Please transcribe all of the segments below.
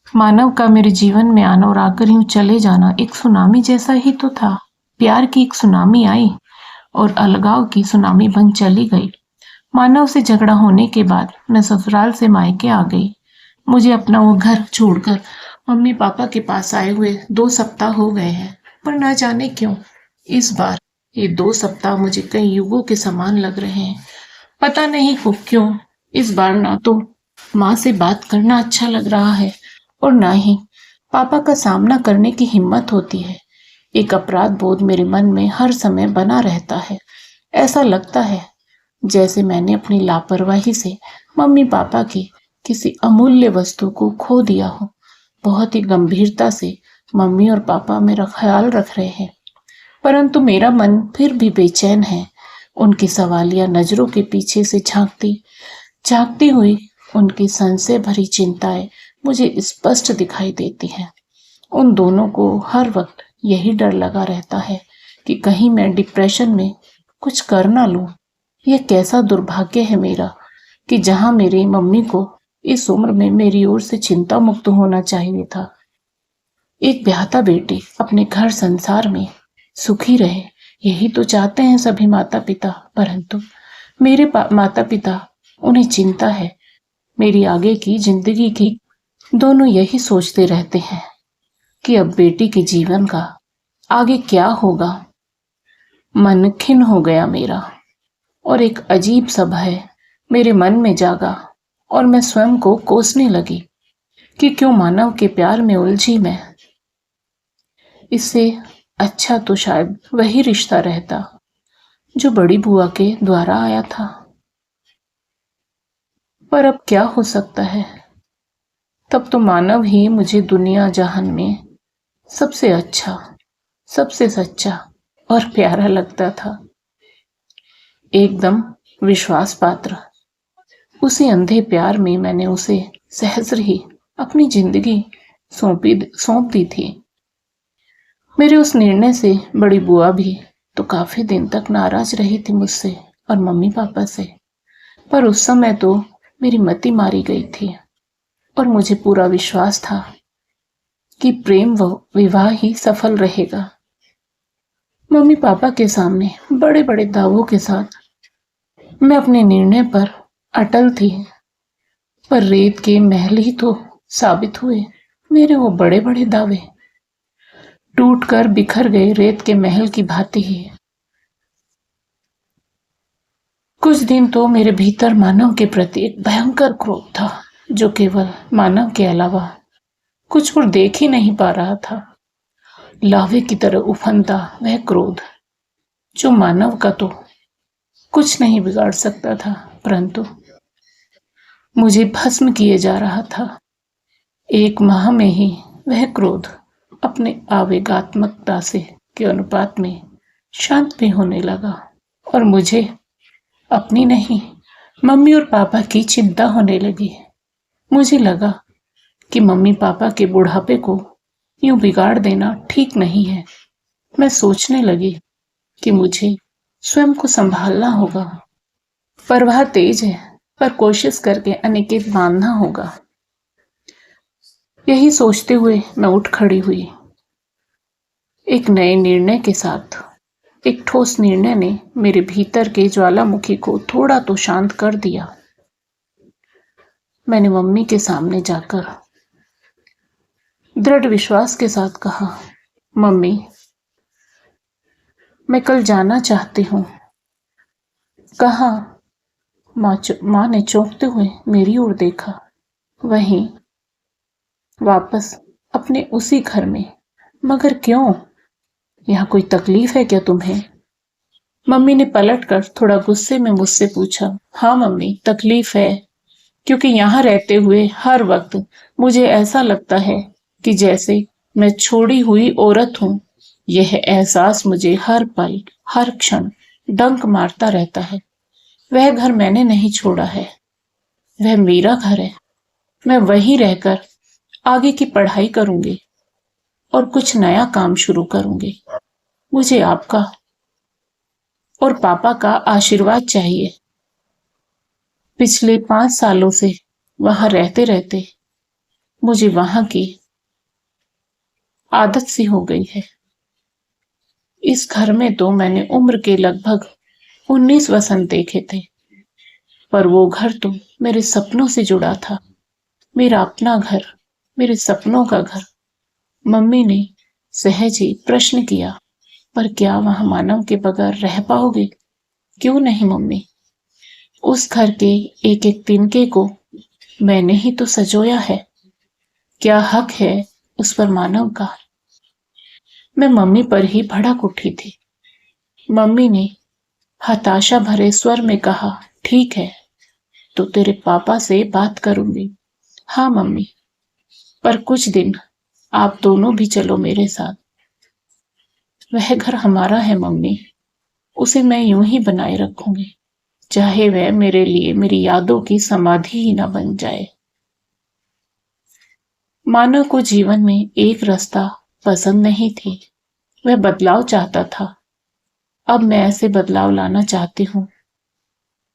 मानव का मेरे जीवन में आना और आकर यूं चले जाना एक सुनामी जैसा ही तो था। प्यार की एक सुनामी आई और अलगाव की सुनामी बन चली गई। मानव से झगड़ा होने के बाद मैं ससुराल से मायके आ गई। मुझे अपना वो घर छोड़कर मम्मी पापा के पास आए हुए 2 सप्ताह हो गए हैं। पर ना जाने क्यों इस बार ये 2 सप्ताह मुझे कई युगों के समान लग रहे हैं। पता नहीं को क्यों इस बार ना तो माँ से बात करना अच्छा लग रहा है और ना ही पापा का सामना करने की हिम्मत होती है। एक अपराध बोध मेरे मन में हर समय बना रहता है। ऐसा लगता है जैसे मैंने अपनी लापरवाही से मम्मी पापा की किसी अमूल्य वस्तु को खो दिया हो। बहुत ही गंभीरता से मम्मी और पापा मेरा ख्याल रख रहे हैं, परंतु मेरा मन फिर भी बेचैन है। उनकी सवालिया नजरों के पीछे से झांकती झांकती हुई उनकी संशय भरी चिंताएं मुझे स्पष्ट दिखाई देती हैं। उन दोनों को हर वक्त यही डर लगा रहता है कि कहीं मैं डिप्रेशन में कुछ कर ना लूं। यह कैसा दुर्भाग्य है मेरा कि जहां मेरी मम्मी को इस उम्र में मेरी ओर से चिंता मुक्त होना चाहिए था। एक ब्याहता बेटी अपने घर संसार में सुखी रहे, यही तो चाहते हैं सभी माता पिता। परंतु मेरे माता पिता, उन्हें चिंता है मेरी आगे की जिंदगी की। दोनों यही सोचते रहते हैं कि अब बेटी के जीवन का आगे क्या होगा। मन खिन्न हो गया मेरा और एक अजीब सा भय मेरे मन में जागा और मैं स्वयं को कोसने लगी कि क्यों मानव के प्यार में उलझी मैं। इससे अच्छा तो शायद वही रिश्ता रहता जो बड़ी बुआ के द्वारा आया था। पर अब क्या हो सकता है। तब तो मानव ही मुझे दुनिया जहान में सबसे अच्छा, सबसे सच्चा और प्यारा लगता था। एकदम विश्वास पात्र। उसी अंधे प्यार में मैंने उसे सहस्र ही अपनी जिंदगी सौंप दी थी। मेरे उस निर्णय से बड़ी बुआ भी तो काफी दिन तक नाराज रही थी मुझसे और मम्मी पापा से। पर उस समय तो मेरी मति मारी गई थी और मुझे पूरा विश्वास था कि प्रेम व विवाह ही सफल रहेगा। मम्मी पापा के सामने बड़े बड़े दावों के साथ मैं अपने निर्णय पर अटल थी, पर रेत के महल ही तो साबित हुए मेरे वो बड़े बड़े दावे। टूटकर बिखर गए रेत के महल की भांति ही। कुछ दिन तो मेरे भीतर मानव के प्रति एक भयंकर क्रोध था, जो केवल मानव के अलावा कुछ और देख ही नहीं पा रहा था। लावे की तरह उफनता वह क्रोध जो मानव का तो कुछ नहीं बिगाड़ सकता था, परंतु मुझे भस्म किए जा रहा था। एक माह में ही वह क्रोध अपने आवेगात्मकता से के अनुपात में शांत भी होने लगा और मुझे अपनी नहीं, मम्मी और पापा की चिंता होने लगी। मुझे लगा कि मम्मी पापा के बुढ़ापे को यूं बिगाड़ देना ठीक नहीं है। मैं सोचने लगी कि मुझे स्वयं को संभालना होगा। परवाह तेज है, पर कोशिश करके अनिकेत बांधना होगा। यही सोचते हुए मैं उठ खड़ी हुई, एक नए निर्णय के साथ। एक ठोस निर्णय ने मेरे भीतर के ज्वालामुखी को थोड़ा तो शांत कर दिया। मैंने मम्मी के सामने जाकर दृढ़ विश्वास के साथ कहा, मम्मी, मैं कल जाना चाहती हूँ। कहा। माँ ने चौंकते हुए मेरी ओर देखा। वहीं वापस अपने उसी घर में। मगर क्यों? यहाँ कोई तकलीफ है क्या तुम्हें? मम्मी ने पलटकर थोड़ा गुस्से में मुझसे पूछा। हाँ मम्मी, तकलीफ है, क्योंकि यहाँ रहते हुए हर वक्त मुझे ऐसा लगता है कि जैसे मैं छोड़ी हुई औरत हूँ। यह एहसास मुझे हर पल, हर क्षण डंक मारता रहता है। वह घर मैंने नहीं छोड़ा है, वह मेरा घर है। मैं वहीं रहकर आगे की पढ़ाई करूंगी और कुछ नया काम शुरू करूंगी। मुझे आपका और पापा का आशीर्वाद चाहिए। पिछले 5 सालों से वहां रहते रहते मुझे वहां की आदत सी हो गई है। इस घर में तो मैंने उम्र के लगभग 19 वसंत देखे थे, पर वो घर तो मेरे सपनों से जुड़ा था। मेरा अपना घर, मेरे सपनों का घर। मम्मी ने सहज ही प्रश्न किया, पर क्या वहां मानव के बगैर रह पाओगे? क्यों नहीं मम्मी? उस घर के एक एक तिनके को मैंने ही तो सजोया है। क्या हक है उस पर मानव का? मैं मम्मी पर ही भड़क उठी थी। मम्मी ने हताशा भरे स्वर में कहा, ठीक है, तो तेरे पापा से बात करूंगी। हाँ मम्मी, पर कुछ दिन आप दोनों भी चलो मेरे साथ। वह घर हमारा है मम्मी, उसे मैं यूं ही बनाए रखूंगी, चाहे वह मेरे लिए मेरी यादों की समाधि ही न बन जाए। मानव को जीवन में एक रास्ता पसंद नहीं थी, वह बदलाव चाहता था। अब मैं ऐसे बदलाव लाना चाहती हूँ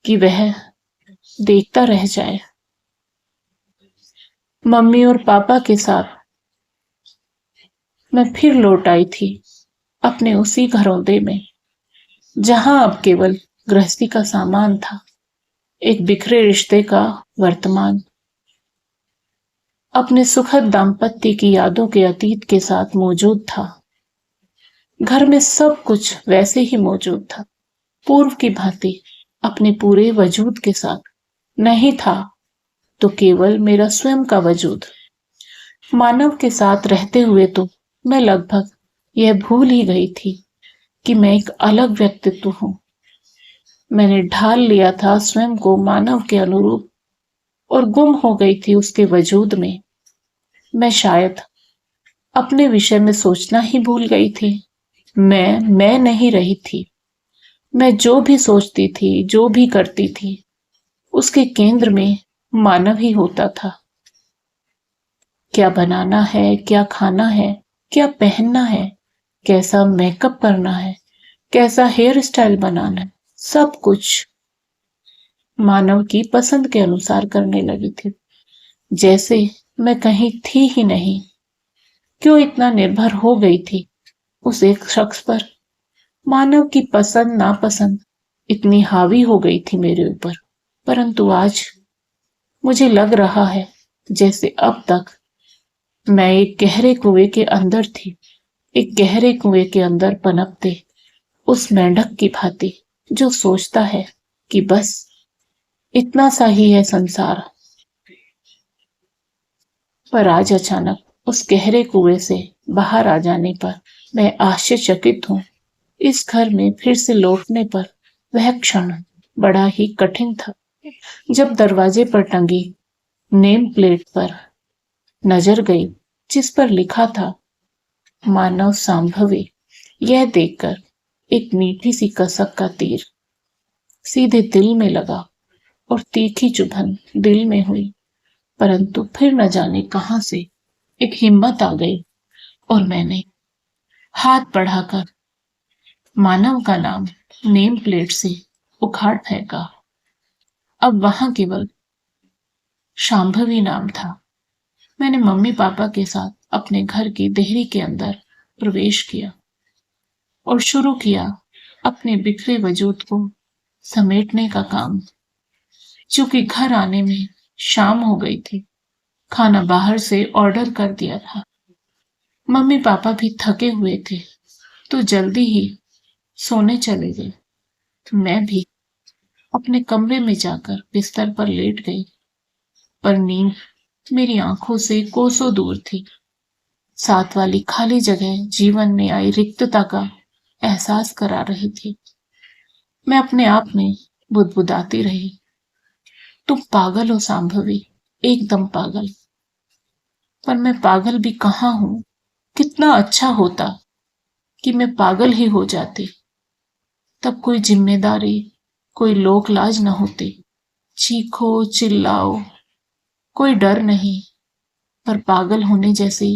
कि वह देखता रह जाए। मम्मी और पापा के साथ मैं फिर लौट आई थी अपने उसी घरौंदे में, जहां अब केवल गृहस्थी का सामान था, एक बिखरे रिश्ते का वर्तमान, अपने सुखद दाम्पत्य की यादों के अतीत के साथ मौजूद था। घर में सब कुछ वैसे ही मौजूद था, पूर्व की भांति, अपने पूरे वजूद के साथ। नहीं था तो केवल मेरा स्वयं का वजूद। मानव के साथ रहते हुए तो मैं लगभग यह भूल ही गई थी कि मैं एक अलग व्यक्तित्व हूं। मैंने ढाल लिया था स्वयं को मानव के अनुरूप और गुम हो गई थी उसके वजूद में। मैं शायद अपने विषय में सोचना ही भूल गई थी। मैं नहीं रही थी। मैं जो भी सोचती थी, जो भी करती थी, उसके केंद्र में मानव ही होता था। क्या बनाना है, क्या खाना है, क्या पहनना है, कैसा मेकअप करना है, कैसा हेयर स्टाइल बनाना है, सब कुछ मानव की पसंद के अनुसार करने लगी थी, जैसे मैं कहीं थी ही नहीं। क्यों इतना निर्भर हो गई थी उस एक शख्स पर? मानव की पसंद नापसंद इतनी हावी हो गई थी मेरे ऊपर। परंतु आज मुझे लग रहा है जैसे अब तक मैं एक गहरे कुएं के अंदर थी, एक गहरे कुएं के अंदर पनपते उस मेंढक की भांति, जो सोचता है कि बस इतना सा ही है संसार। पर आज अचानक उस गहरे कुएं से बाहर आ जाने पर मैं आश्चर्यचकित हूँ। इस घर में फिर से लौटने पर वह क्षण बड़ा ही कठिन था, जब दरवाजे पर टंगी नेम प्लेट पर नजर गई, जिस पर लिखा था मानव सांभवी। यह देखकर एक मीठी सी कसक का तीर सीधे दिल में लगा और तीखी चुभन दिल में हुई। परंतु फिर न जाने कहां से एक हिम्मत आ गई और मैंने हाथ बढ़ाकर मानव का नाम नेम प्लेट से उखाड़ फेंका। अब वहां केवल शांभवी नाम था। मैंने मम्मी पापा के साथ अपने घर की देहरी के अंदर प्रवेश किया और शुरू किया अपने बिखरे वजूद को समेटने का काम। चूंकि घर आने में शाम हो गई थी, खाना बाहर से ऑर्डर कर दिया था। मम्मी पापा भी थके हुए थे, तो जल्दी ही सोने चले गए। तो मैं भी अपने कमरे में जाकर बिस्तर पर लेट गई, पर नींद मेरी आंखों से कोसों दूर थी। साथ वाली खाली जगह जीवन में आई रिक्तता का एहसास करा रही थी। मैं अपने आप में बुदबुदाती रही, तुम पागल हो सांभवी, एकदम पागल। पर मैं पागल भी कहाँ हूं? कितना अच्छा होता कि मैं पागल ही हो जाती, तब कोई जिम्मेदारी, कोई लोक लाज न होती। चीखो चिल्लाओ, कोई डर नहीं। पर पागल होने जैसे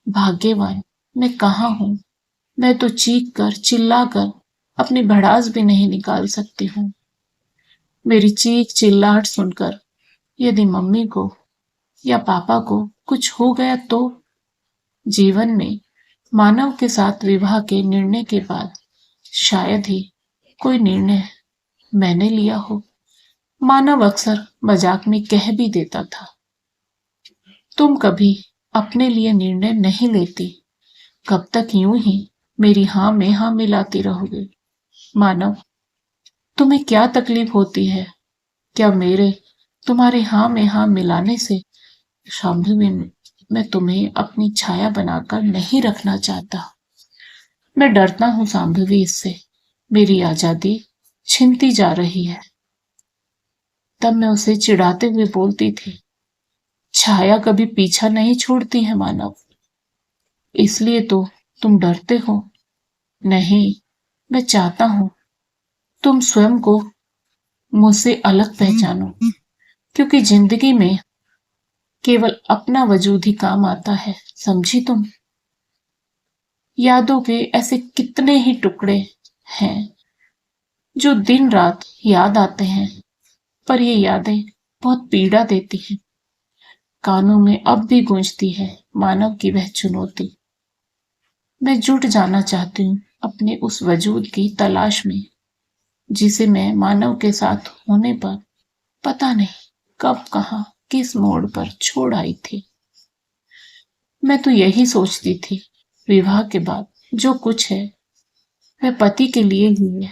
भाग्यवान मैं कहाँ हूं? मैं तो चीख कर चिल्ला कर अपनी भड़ास भी नहीं निकाल सकती हूँ। मेरी चीख चिल्लाहट सुनकर यदि मम्मी को या पापा को कुछ हो गया तो? जीवन में मानव के साथ विवाह के निर्णय के बाद शायद ही कोई निर्णय मैंने लिया हो। मानव अक्सर मजाक में कह भी देता था, तुम कभी अपने लिए निर्णय नहीं लेती, कब तक यूं ही मेरी हाँ में हाँ मिलाती रहोगे। मानव, तुम्हें क्या तकलीफ होती है? क्या मेरे तुम्हारे हाँ में हाँ मिलाने से शांभवी, मैं तुम्हें अपनी छाया बनाकर नहीं रखना चाहता। मैं डरता हूं शांभवी, इससे मेरी आजादी छिनती जा रही है। तब मैं उसे चिढ़ाते हुए बोलती थी, छाया कभी पीछा नहीं छोड़ती है मानव, इसलिए तो तुम डरते हो। नहीं, मैं चाहता हूं तुम स्वयं को मुझसे अलग पहचानो, क्योंकि जिंदगी में केवल अपना वजूद ही काम आता है, समझी तुम? यादों के ऐसे कितने ही टुकड़े हैं जो दिन रात याद आते हैं, पर ये यादें बहुत पीड़ा देती हैं। कानों में अब भी गूंजती है मानव की वह चुनौती। मैं जुट जाना चाहती हूँ अपने उस वजूद की तलाश में, जिसे मैं मानव के साथ होने पर पता नहीं कब कहाँ किस मोड़ पर छोड़ आई थी। मैं तो यही सोचती थी, विवाह के बाद जो कुछ है वह पति के लिए ही है।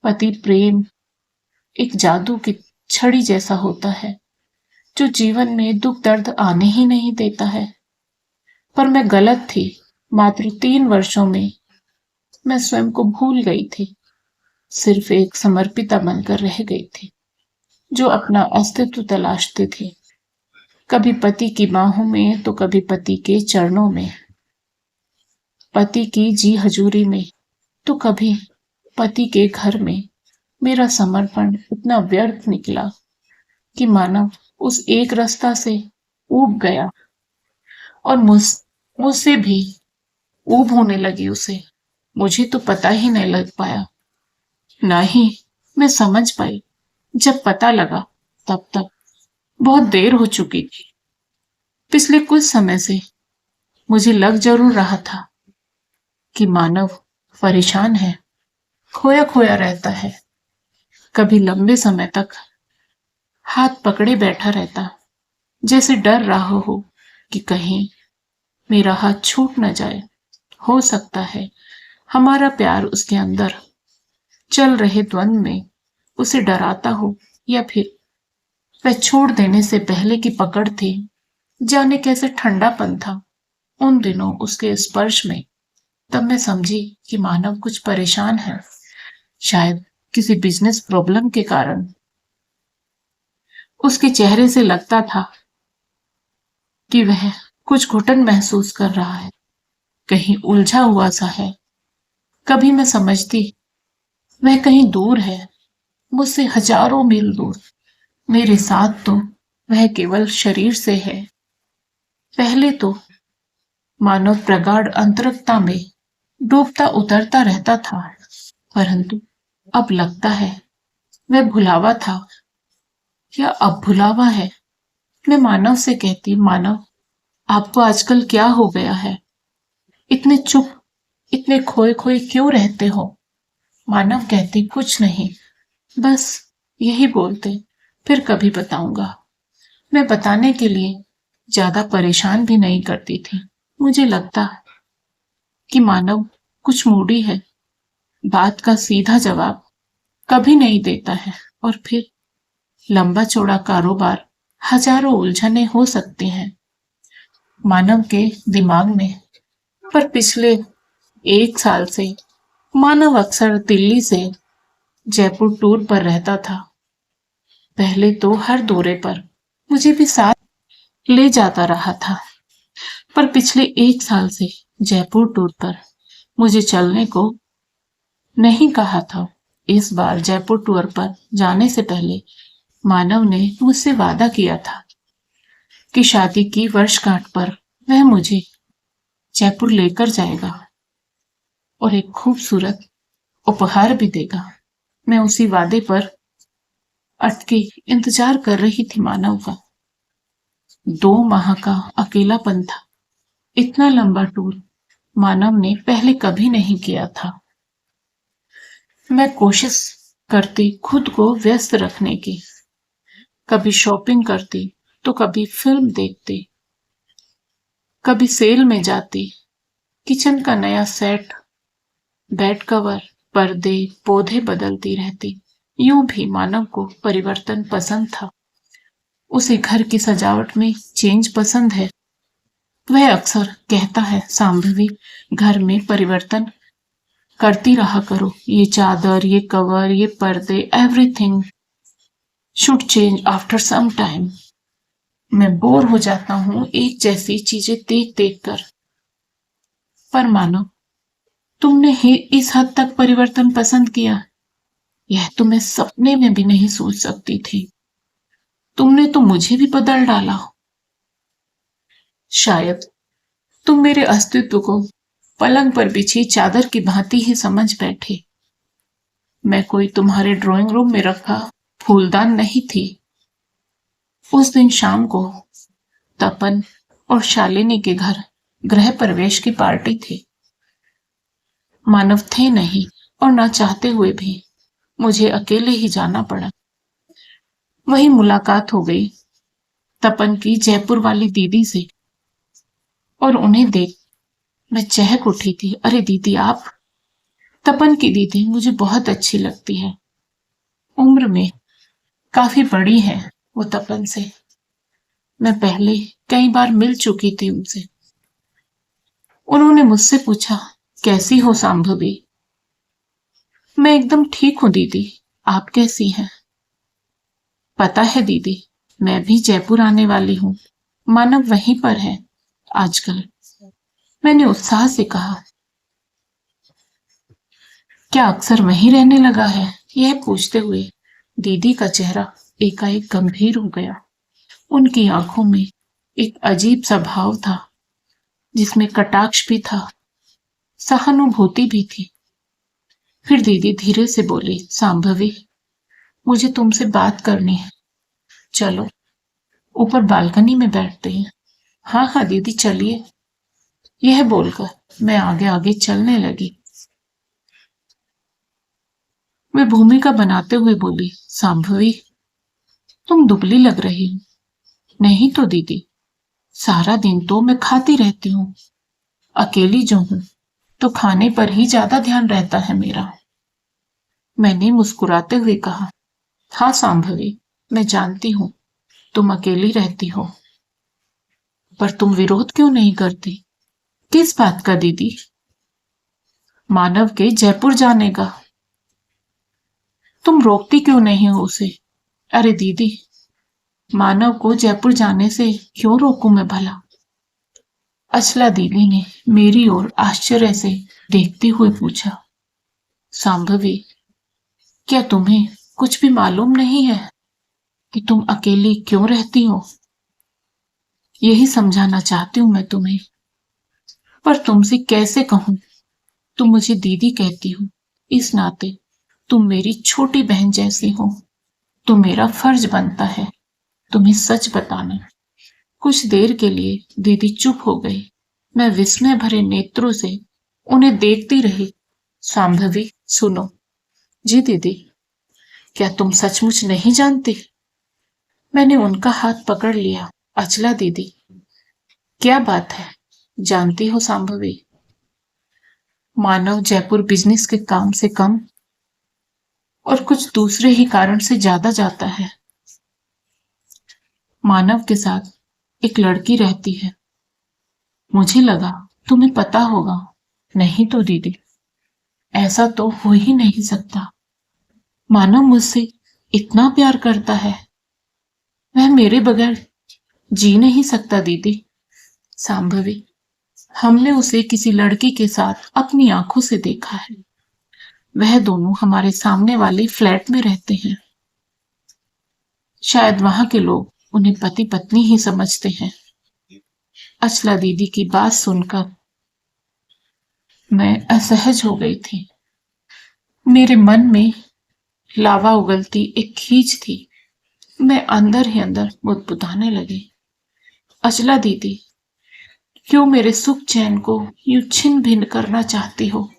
पति प्रेम एक जादू की छड़ी जैसा होता है जो जीवन में दुख दर्द आने ही नहीं देता है। पर मैं गलत थी। मात्र 3 वर्षों में मैं स्वयं को भूल गई थी। सिर्फ एक समर्पिता बनकर रह गई थी जो अपना अस्तित्व तलाशती थी, कभी पति की बाहों में तो कभी पति के चरणों में, पति की जी हजूरी में तो कभी पति के घर में। मेरा समर्पण इतना व्यर्थ निकला कि मानव उस एक रास्ता से ऊब गया और मुझसे भी ऊब होने लगी उसे। मुझे तो पता ही नहीं लग पाया, ना ही मैं समझ पाई। जब पता लगा तब तक बहुत देर हो चुकी थी। पिछले कुछ समय से मुझे लग जरूर रहा था कि मानव परेशान है, खोया खोया रहता है। कभी लंबे समय तक हाथ पकड़े बैठा रहता, जैसे डर रहा हो कि कहीं मेरा हाथ छूट न जाए। हो सकता है हमारा प्यार उसके अंदर चल रहे द्वंद्व में उसे डराता हो, या फिर वह छोड़ देने से पहले की पकड़ थी। जाने कैसे ठंडापन था उन दिनों उसके स्पर्श में। तब मैं समझी कि मानव कुछ परेशान है, शायद किसी बिजनेस प्रॉब्लम के कारण। उसके चेहरे से लगता था कि वह कुछ घुटन महसूस कर रहा है, कहीं उलझा हुआ सा है। कभी मैं समझती वह कहीं दूर है, मुझसे हजारों मील दूर। मेरे साथ तो वह केवल शरीर से है। पहले तो मानव प्रगाढ़ अंतरंगता में डूबता उतरता रहता था, परंतु अब लगता है वह भुलावा था या अब भुलावा है। मैं मानव से कहती, मानव आपको आजकल क्या हो गया है? इतने चुप, इतने खोए खोए क्यों रहते हो? मानव कहती, कुछ नहीं, बस यही बोलते, फिर कभी बताऊंगा। मैं बताने के लिए ज्यादा परेशान भी नहीं करती थी। मुझे लगता कि मानव कुछ मूडी है, बात का सीधा जवाब कभी नहीं देता है, और फिर लंबा चौड़ा कारोबार, हजारों उलझने हो सकती हैं मानव के दिमाग में। पर पिछले 1 साल से मानव अक्सर दिल्ली से जयपुर टूर पर रहता था। पहले तो हर दौरे पर मुझे भी साथ ले जाता रहा था, पर पिछले 1 साल से जयपुर टूर पर मुझे चलने को नहीं कहा था। इस बार जयपुर टूर पर जाने से पहले मानव ने मुझसे वादा किया था कि शादी की वर्षगांठ पर वह मुझे जयपुर लेकर जाएगा और एक खूबसूरत उपहार भी देगा। मैं उसी वादे पर अटके इंतजार कर रही थी मानव का। 2 माह का अकेलापन था। इतना लंबा टूर मानव ने पहले कभी नहीं किया था। मैं कोशिश करती खुद को व्यस्त रखने की। कभी शॉपिंग करती तो कभी फिल्म देखती, कभी सेल में जाती, किचन का नया सेट, बेड कवर, पर्दे, पौधे बदलती रहती। यूं भी मानव को परिवर्तन पसंद था। उसे घर की सजावट में चेंज पसंद है। वह अक्सर कहता है, सांभवी, घर में परिवर्तन करती रहा करो। ये चादर, ये कवर, ये पर्दे, everything should change after some time. मैं बोर हो जाता हूँ एक जैसी चीजें देख देख कर। पर मानो तुमने ही इस हद तक परिवर्तन पसंद किया, यह तो मैं सपने में भी नहीं सोच सकती थी। तुमने तो मुझे भी बदल डाला। शायद तुम मेरे अस्तित्व को पलंग पर बिछी चादर की भांति ही समझ बैठे। मैं कोई तुम्हारे ड्राइंग रूम में रखा फूलदान नहीं थी। उस दिन शाम को तपन और शालिनी के घर गृह प्रवेश की पार्टी थी। मानव थे नहीं और ना चाहते हुए भी मुझे अकेले ही जाना पड़ा। वही मुलाकात हो गई तपन की जयपुर वाली दीदी से, और उन्हें देख मैं चहक उठी थी। अरे दीदी आप? तपन की दीदी मुझे बहुत अच्छी लगती है। उम्र में काफी बड़ी है वो तपन से। मैं पहले कई बार मिल चुकी थी उनसे। उन्होंने मुझसे पूछा, कैसी हो सांभवी? मैं एकदम ठीक हूं दीदी, आप कैसी हैं? पता है दीदी, मैं भी जयपुर आने वाली हूँ। मानव वहीं पर है आजकल, मैंने उत्साह से कहा। क्या अक्सर वहीं रहने लगा है? यह पूछते हुए दीदी का चेहरा एकाएक गंभीर हो गया। उनकी आंखों में एक अजीब सा भाव था, जिसमें कटाक्ष भी था, सहानुभूति भी थी। फिर दीदी धीरे से बोली, सांभवी, मुझे तुमसे बात करनी है। चलो ऊपर बालकनी में बैठते हैं। हाँ हाँ दीदी चलिए। यह बोलकर मैं आगे आगे चलने लगी। मैं भूमिका बनाते हुए बोली, सांभवी, तुम दुबली लग रही हो। नहीं तो दीदी, सारा दिन तो मैं खाती रहती हूँ। अकेली जो हूं तो खाने पर ही ज्यादा ध्यान रहता है मेरा। मैंने मुस्कुराते हुए कहा, हाँ सांभवी, मैं जानती हूँ तुम अकेली रहती हो, पर तुम विरोध क्यों नहीं करती? किस बात का दीदी? मानव के जयपुर जाने का। तुम रोकती क्यों नहीं हो उसे? अरे दीदी, मानव को जयपुर जाने से क्यों रोकूं मैं भला? अचला दीदी ने मेरी ओर आश्चर्य से देखते हुए पूछा, सांभवी, क्या तुम्हें कुछ भी मालूम नहीं है कि तुम अकेली क्यों रहती हो? यही समझाना चाहती हूं मैं तुम्हें, पर तुमसे कैसे कहूं? तुम मुझे दीदी कहती हो, इस नाते तुम मेरी छोटी बहन जैसी हो। तो मेरा फर्ज बनता है तुम्हें सच बताना। कुछ देर के लिए दीदी चुप हो गई। मैं विस्मय भरे नेत्रों से उन्हें देखती रही। सांभवी सुनो। जी दीदी, क्या तुम सचमुच नहीं जानती? मैंने उनका हाथ पकड़ लिया। अचला दीदी, क्या बात है? जानती हो सांभवी, मानव जयपुर बिजनेस के काम से कम और कुछ दूसरे ही कारण से ज्यादा जाता है। मानव के साथ एक लड़की रहती है। मुझे लगा तुम्हें पता होगा। नहीं तो दीदी, ऐसा तो हो ही नहीं सकता। मानव मुझसे इतना प्यार करता है, वह मेरे बगैर जी नहीं सकता दीदी। सांभवी, हमने उसे किसी लड़की के साथ अपनी आंखों से देखा है। वह दोनों हमारे सामने वाले फ्लैट में रहते हैं। शायद वहां के लोग उन्हें पति पत्नी ही समझते हैं। अचला दीदी की बात सुनकर मैं असहज हो गई थी। मेरे मन में लावा उगलती एक खींच थी। मैं अंदर ही अंदर बुदबुदाने लगी। अचला दीदी, क्यों मेरे सुख चैन को यूं छिन भिन करना चाहती हो?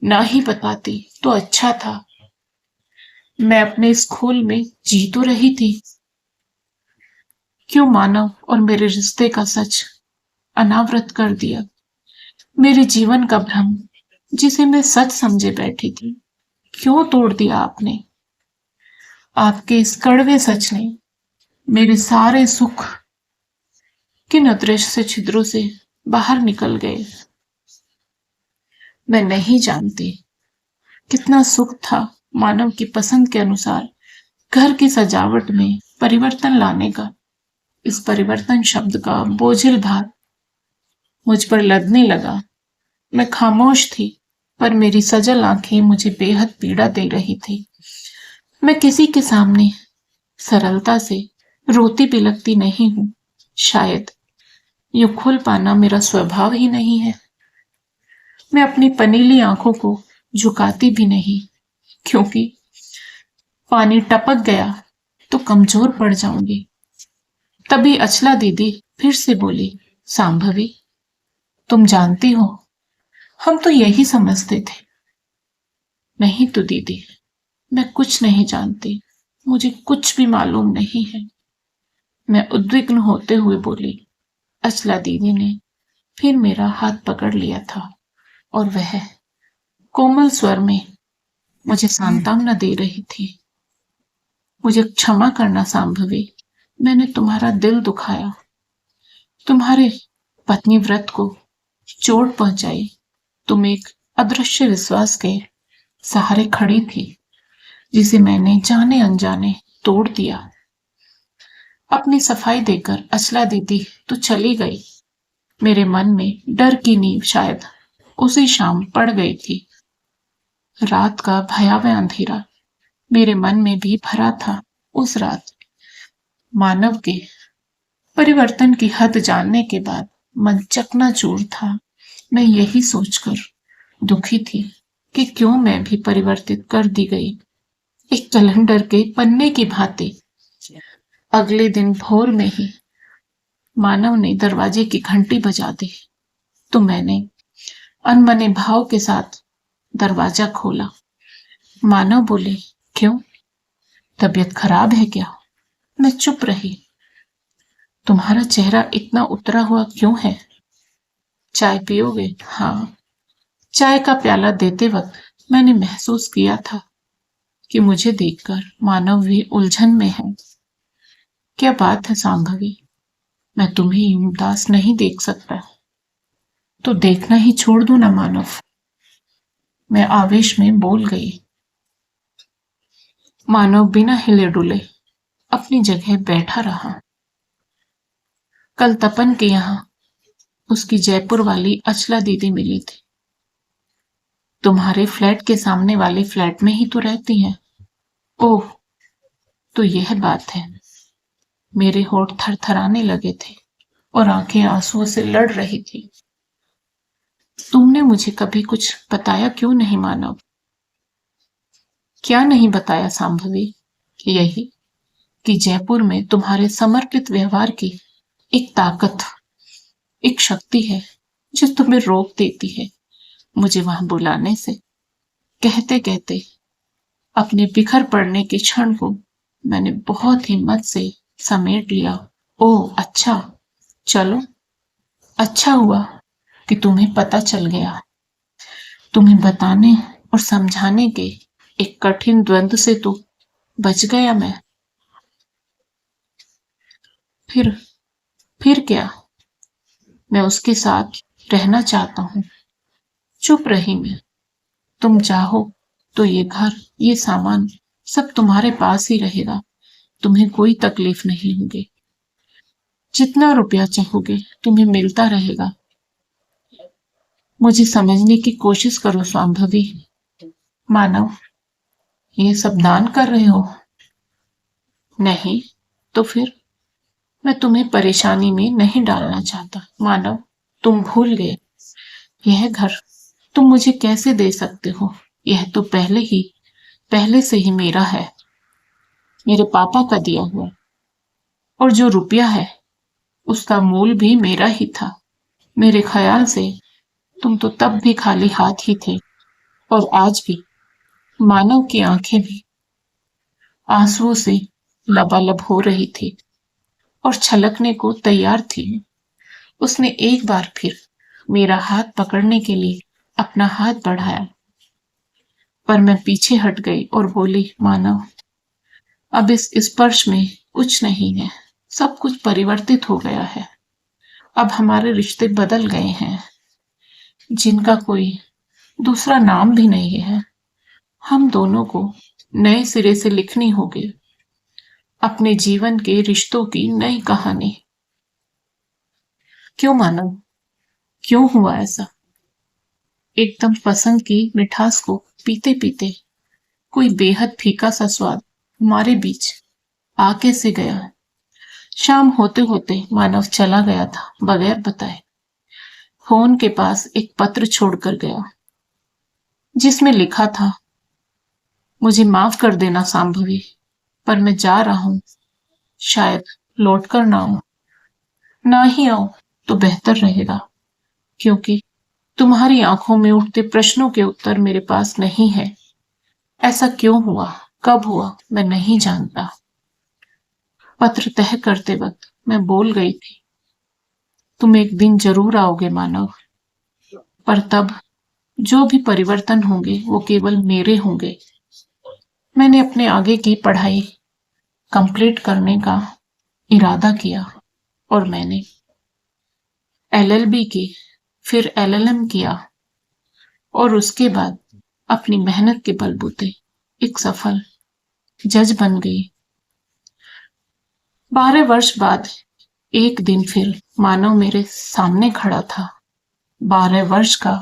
ना ही बताती तो अच्छा था। मैं अपने इस खोल में जी तो रही थी। क्यों मानव और मेरे रिश्ते का सच अनावृत कर दिया? मेरे जीवन का भ्रम, जिसे मैं सच समझे बैठी थी, क्यों तोड़ दिया आपने? आपके इस कड़वे सच ने मेरे सारे सुख किन अदृश्य छिद्रों से बाहर निकल गए। मैं नहीं जानती कितना सुख था मानव की पसंद के अनुसार घर की सजावट में परिवर्तन लाने का। इस परिवर्तन शब्द का बोझिल भार मुझ पर लदने लगा। मैं खामोश थी, पर मेरी सजल आंखें मुझे बेहद पीड़ा दे रही थी। मैं किसी के सामने सरलता से रोती बिलखती नहीं हूं। शायद यूं खुल पाना मेरा स्वभाव ही नहीं है। मैं अपनी पनीली आंखों को झुकाती भी नहीं, क्योंकि पानी टपक गया तो कमजोर पड़ जाऊंगी। तभी अचला दीदी फिर से बोली, सांभवी, तुम जानती हो, हम तो यही समझते थे। नहीं तो दीदी, मैं कुछ नहीं जानती। मुझे कुछ भी मालूम नहीं है। मैं उद्विग्न होते हुए बोली। अचला दीदी ने फिर मेरा हाथ पकड़ लिया था और वह कोमल स्वर में मुझे सांत्वना दे रही थी। मुझे क्षमा करना सांभवी, मैंने तुम्हारा दिल दुखाया, तुम्हारे पत्नी व्रत को चोट पहुंचाई। तुम एक अदृश्य विश्वास के सहारे खड़ी थी, जिसे मैंने जाने अनजाने तोड़ दिया। अपनी सफाई देकर अचला दीदी तो चली गई। मेरे मन में डर की नींव शायद उसी शाम पड़ गई थी। रात का भयावह अंधेरा मेरे मन में भी भरा था। उस रात मानव के परिवर्तन की हद जानने के बाद मन चकनाचूर था। मैं यही सोचकर दुखी थी कि क्यों मैं भी परिवर्तित कर दी गई। एक कैलेंडर के पन्ने की भांति अगले दिन भोर में ही मानव ने दरवाजे की घंटी बजा दी, तो मैंने अनमने भाव के साथ दरवाजा खोला। मानव बोले, क्यों, तबीयत खराब है क्या? मैं चुप रही। तुम्हारा चेहरा इतना उतरा हुआ क्यों है? चाय पियोगे? हाँ। चाय का प्याला देते वक्त मैंने महसूस किया था कि मुझे देखकर मानव भी उलझन में है। क्या बात है सांभवी, मैं तुम्हें यूं उदास नहीं देख सकता। तो देखना ही छोड़ दो ना मानव, मैं आवेश में बोल गई। मानव बिना हिले डुले अपनी जगह बैठा रहा। कल तपन के यहाँ उसकी जयपुर वाली अचला दीदी मिली थी। तुम्हारे फ्लैट के सामने वाले फ्लैट में ही तो रहती हैं। ओह, तो यह बात है। मेरे होठ थरथराने लगे थे और आंखें आंसुओं से लड़ रही थी। तुमने मुझे कभी कुछ बताया क्यों नहीं मानव? क्या नहीं बताया सांभवी? यही कि जयपुर में तुम्हारे समर्पित व्यवहार की एक ताकत, एक शक्ति है जो तुम्हें रोक देती है मुझे वहां बुलाने से। कहते कहते अपने बिखर पड़ने के क्षण को मैंने बहुत हिम्मत से समेट लिया। ओह अच्छा, चलो, अच्छा हुआ कि तुम्हें पता चल गया। तुम्हें बताने और समझाने के एक कठिन द्वंद्व से तो बच गया मैं। फिर फिर क्या? मैं उसके साथ रहना चाहता हूँ। चुप रही मैं। तुम चाहो तो ये घर, ये सामान सब तुम्हारे पास ही रहेगा। तुम्हें कोई तकलीफ नहीं होगी। जितना रुपया चाहोगे तुम्हें मिलता रहेगा। मुझे समझने की कोशिश करो सांभवी। मानव, ये सब दान कर रहे हो? नहीं तो फिर? मैं तुम्हें परेशानी में नहीं डालना चाहता। मानव, तुम भूल गए, यह घर तुम मुझे कैसे दे सकते हो? यह तो पहले से ही मेरा है, मेरे पापा का दिया हुआ। और जो रुपया है उसका मूल भी मेरा ही था। मेरे ख्याल से तुम तो तब भी खाली हाथ ही थे, और आज भी। मानव की आंखें भी आंसुओं से लबालब हो रही थी और छलकने को तैयार थी। उसने एक बार फिर मेरा हाथ पकड़ने के लिए अपना हाथ बढ़ाया, पर मैं पीछे हट गई और बोली, मानव, अब इस स्पर्श में कुछ नहीं है। सब कुछ परिवर्तित हो गया है। अब हमारे रिश्ते बदल गए हैं, जिनका कोई दूसरा नाम भी नहीं है। हम दोनों को नए सिरे से लिखनी होगी अपने जीवन के रिश्तों की नई कहानी। क्यों मानव, क्यों हुआ ऐसा? एकदम पसंद की मिठास को पीते पीते कोई बेहद फीका सा स्वाद हमारे बीच आके से गया। शाम होते होते मानव चला गया था बगैर बताए। फोन के पास एक पत्र छोड़कर गया, जिसमें लिखा था, मुझे माफ कर देना सांभवी, पर मैं जा रहा हूं। शायद लौट कर ना आऊं। ना ही आऊं तो बेहतर रहेगा, क्योंकि तुम्हारी आंखों में उठते प्रश्नों के उत्तर मेरे पास नहीं है। ऐसा क्यों हुआ, कब हुआ, मैं नहीं जानता। पत्र तह करते वक्त मैं बोल गई थी, तुम एक दिन जरूर आओगे मानव, पर तब जो भी परिवर्तन होंगे वो केवल मेरे होंगे। मैंने अपने आगे की पढ़ाई कंप्लीट करने का इरादा किया और मैंने एलएलबी की, फिर एलएलएम किया और उसके बाद अपनी मेहनत के बलबूते एक सफल जज बन गई। 12 वर्ष बाद एक दिन फिर मानव मेरे सामने खड़ा था। 12 वर्ष का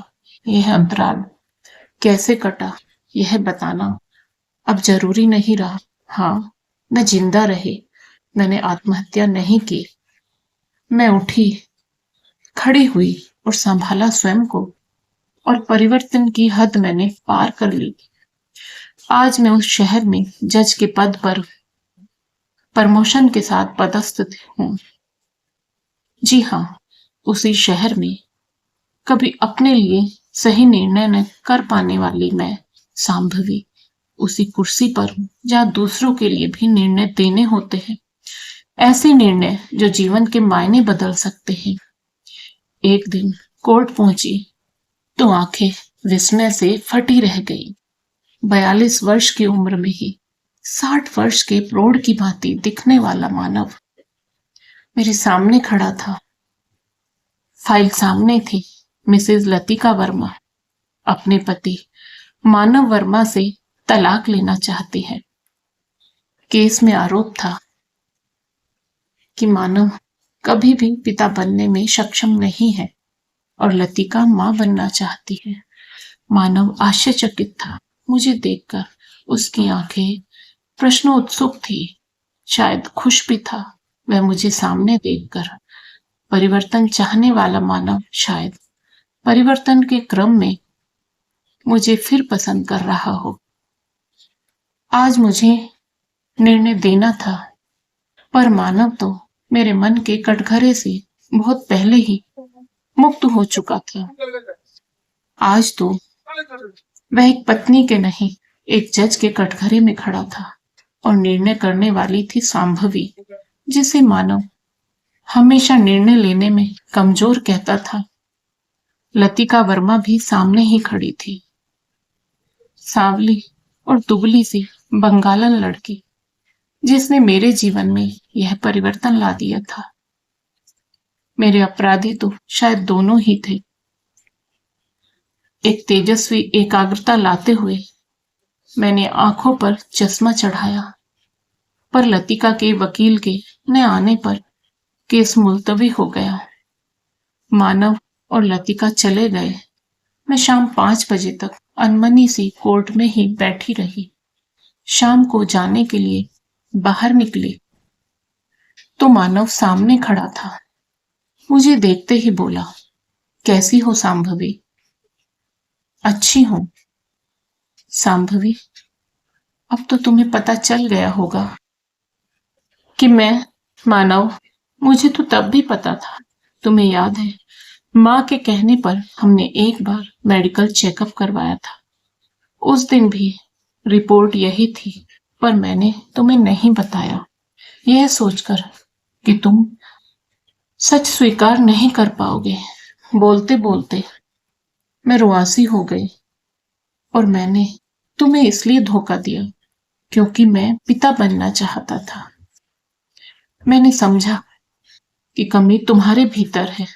यह अंतराल कैसे कटा, यह बताना अब जरूरी नहीं रहा। हाँ, मैं जिंदा रही, मैंने आत्महत्या नहीं की। मैं उठी, खड़ी हुई और संभाला स्वयं को, और परिवर्तन की हद मैंने पार कर ली। आज मैं उस शहर में जज के पद पर प्रमोशन के साथ पदस्थ हूँ। जी हाँ, उसी शहर में कभी अपने लिए सही निर्णय न कर पाने वाली मैं सांभवी उसी कुर्सी पर हूँ जहाँ दूसरों के लिए भी निर्णय देने होते हैं। ऐसे निर्णय जो जीवन के मायने बदल सकते हैं। एक दिन कोर्ट पहुंची तो आंखें विस्मय से फटी रह गई। 42 वर्ष की उम्र में ही 60 वर्ष के प्रौढ़ की भांति दिखने वाला मानव मेरे सामने खड़ा था। फाइल सामने थी। मिसेज लतिका वर्मा अपने पति मानव वर्मा से तलाक लेना चाहती है। केस में आरोप था कि मानव कभी भी पिता बनने में सक्षम नहीं है और लतिका मां बनना चाहती है। मानव आश्चर्यचकित था मुझे देखकर। उसकी आंखें प्रश्नोत्सुक थी, शायद खुश भी था वह मुझे सामने देखकर। परिवर्तन चाहने वाला मानव शायद परिवर्तन के क्रम में मुझे फिर पसंद कर रहा हो। आज मुझे निर्णय देना था, पर मानव तो मेरे मन के कटघरे से बहुत पहले ही मुक्त हो चुका था। आज तो वह एक पत्नी के नहीं, एक जज के कटघरे में खड़ा था और निर्णय करने वाली थी सांभवी, जिसे मानव हमेशा निर्णय लेने में कमजोर कहता था। लतिका वर्मा भी सामने ही खड़ी थी, सांवली और दुबली सी बंगालन लड़की, जिसने मेरे जीवन में यह परिवर्तन ला दिया था। मेरे अपराधी तो शायद दोनों ही थे। एक तेजस्वी एकाग्रता लाते हुए मैंने आंखों पर चश्मा चढ़ाया, पर लतिका के वकील के न आने पर केस मुलतवी हो गया। मानव और लतिका चले गए। मैं शाम 5 बजे तक अनमनी सी कोर्ट में ही बैठी रही। शाम को जाने के लिए बाहर निकली तो मानव सामने खड़ा था। मुझे देखते ही बोला, कैसी हो सांभवी? अच्छी हूं सांभवी, अब तो तुम्हें पता चल गया होगा कि मैं मानव मुझे तो तब भी पता था। तुम्हें याद है, माँ के कहने पर हमने एक बार मेडिकल चेकअप करवाया था। उस दिन भी रिपोर्ट यही थी, पर मैंने तुम्हें नहीं बताया, यह सोचकर कि तुम सच स्वीकार नहीं कर पाओगे। बोलते बोलते मैं रुआसी हो गई, और मैंने तुम्हें इसलिए धोखा दिया क्योंकि मैं पिता बनना चाहता था। मैंने समझा कि कमी तुम्हारे भीतर है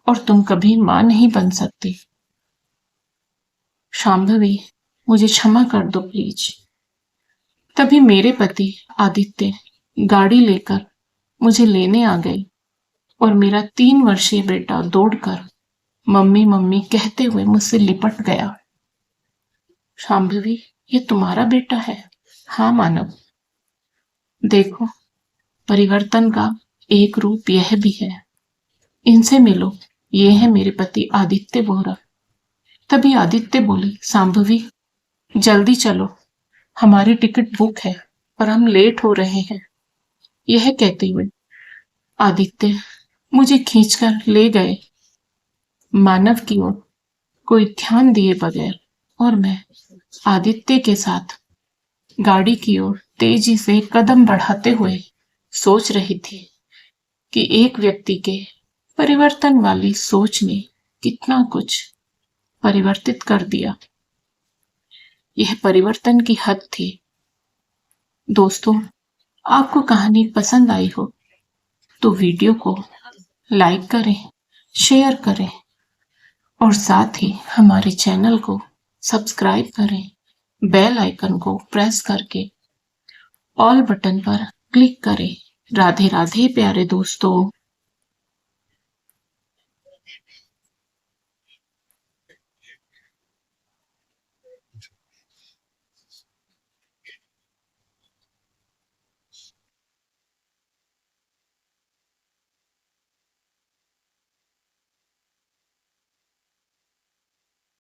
और तुम कभी मां नहीं बन सकती। शांभवी, मुझे क्षमा कर दो प्लीज। तभी मेरे पति आदित्य गाड़ी लेकर मुझे लेने आ गए और मेरा 3 वर्षीय बेटा दौड़कर मम्मी मम्मी कहते हुए मुझसे लिपट गया। शांभवी, ये तुम्हारा बेटा है? हाँ मानव, देखो, परिवर्तन का एक रूप यह भी है। इनसे मिलो, ये है मेरे पति आदित्य बोरा। तभी आदित्य बोले, शांभवी, जल्दी चलो, हमारी टिकट बुक है और हम लेट हो रहे हैं। यह कहते हुए आदित्य मुझे खींचकर ले गए मानव की ओर, कोई ध्यान दिए बगैर, और मैं आदित्य के साथ गाड़ी की ओर तेजी से कदम बढ़ाते हुए सोच रही थी कि एक व्यक्ति के परिवर्तन वाली सोच ने कितना कुछ परिवर्तित कर दिया। यह परिवर्तन की हद थी। दोस्तों, आपको कहानी पसंद आई हो तो वीडियो को लाइक करें, शेयर करें और साथ ही हमारे चैनल को सब्सक्राइब करें। बेल आइकन को प्रेस करके ऑल बटन पर क्लिक करें। राधे राधे प्यारे दोस्तों।